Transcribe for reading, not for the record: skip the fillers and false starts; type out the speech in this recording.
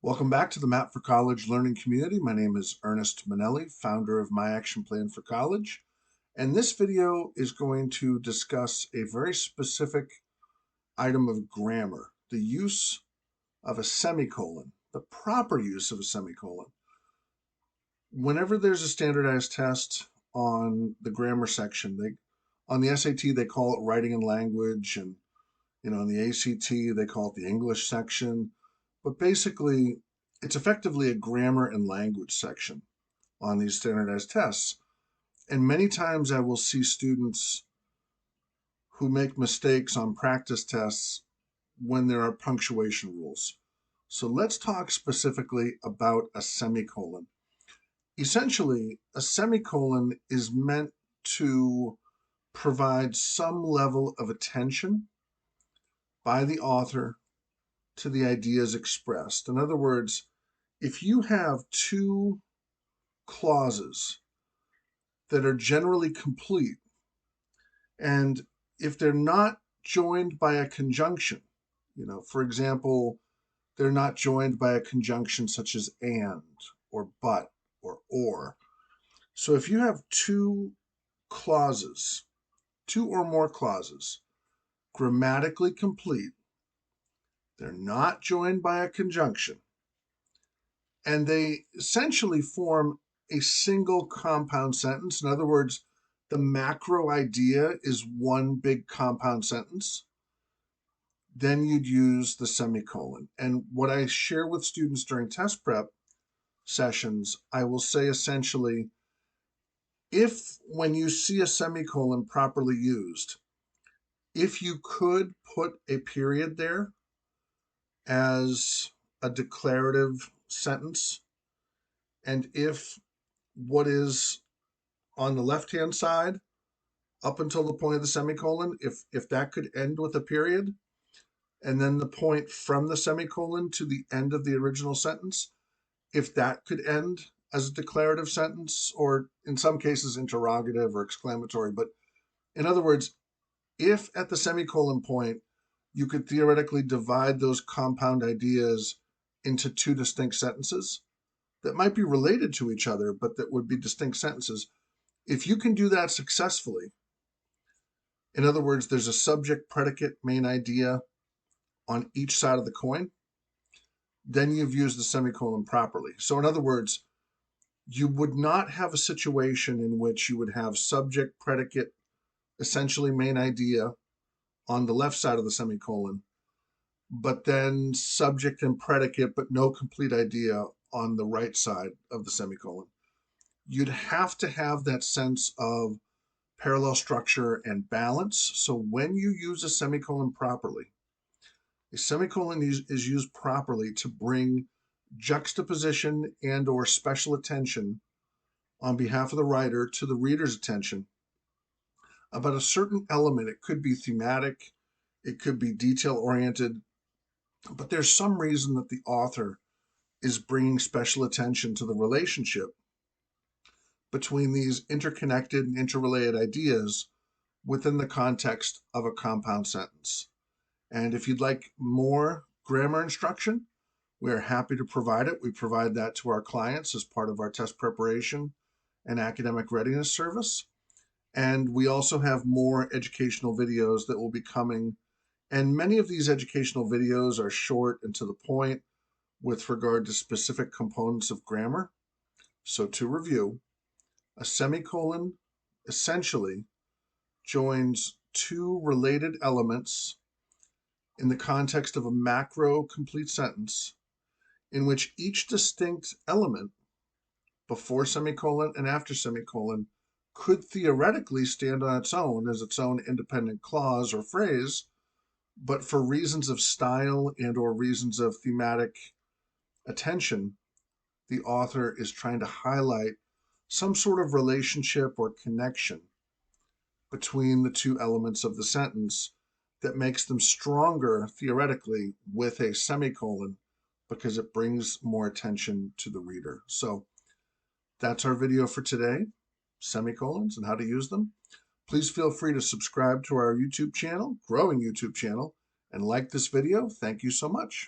Welcome back to the Map for College learning community. My name is Ernest Manelli, founder of My Action Plan for College. And this video is going to discuss a very specific item of grammar, the use of a semicolon, the proper use of a semicolon. Whenever there's a standardized test on the grammar section, on the SAT, they call it writing and language, and in the ACT, they call it the English section. But basically, it's effectively a grammar and language section on these standardized tests. And many times I will see students who make mistakes on practice tests when there are punctuation rules. So let's talk specifically about a semicolon. Essentially, a semicolon is meant to provide some level of attention by the author to the ideas expressed. In other words, if you have two clauses that are generally complete, and if they're not joined by a conjunction, for example, they're not joined by a conjunction such as and or but or. So if you have clauses, two or more clauses, grammatically complete, they're not joined by a conjunction, and they essentially form a single compound sentence. In other words, the macro idea is one big compound sentence. Then you'd use the semicolon. And what I share with students during test prep sessions, I will say essentially, if when you see a semicolon properly used, if you could put a period there as a declarative sentence, and if what is on the left-hand side up until the point of the semicolon, if that could end with a period, and then the point from the semicolon to the end of the original sentence, if that could end as a declarative sentence, or in some cases interrogative or exclamatory. But in other words, if at the semicolon point you could theoretically divide those compound ideas into two distinct sentences that might be related to each other, but that would be distinct sentences, if you can do that successfully, in other words, there's a subject, predicate, main idea on each side of the coin, then you've used the semicolon properly. So in other words, you would not have a situation in which you would have subject, predicate, essentially main idea on the left side of the semicolon, but then subject and predicate, but no complete idea on the right side of the semicolon. You'd have to have that sense of parallel structure and balance. So when you use a semicolon properly, a semicolon is used properly to bring juxtaposition and or special attention on behalf of the writer to the reader's attention about a certain element. It could be thematic, it could be detail oriented, but there's some reason that the author is bringing special attention to the relationship between these interconnected and interrelated ideas within the context of a compound sentence. And if you'd like more grammar instruction, we are happy to provide it. We provide that to our clients as part of our test preparation and academic readiness service. And we also have more educational videos that will be coming. And many of these educational videos are short and to the point with regard to specific components of grammar. So to review, a semicolon essentially joins two related elements in the context of a macro complete sentence in which each distinct element before semicolon and after semicolon could theoretically stand on its own as its own independent clause or phrase, but for reasons of style and or reasons of thematic attention, the author is trying to highlight some sort of relationship or connection between the two elements of the sentence that makes them stronger theoretically with a semicolon because it brings more attention to the reader. So that's our video for today, semicolons and how to use them. Please feel free to subscribe to our YouTube channel, growing YouTube channel, and like this video. Thank you so much.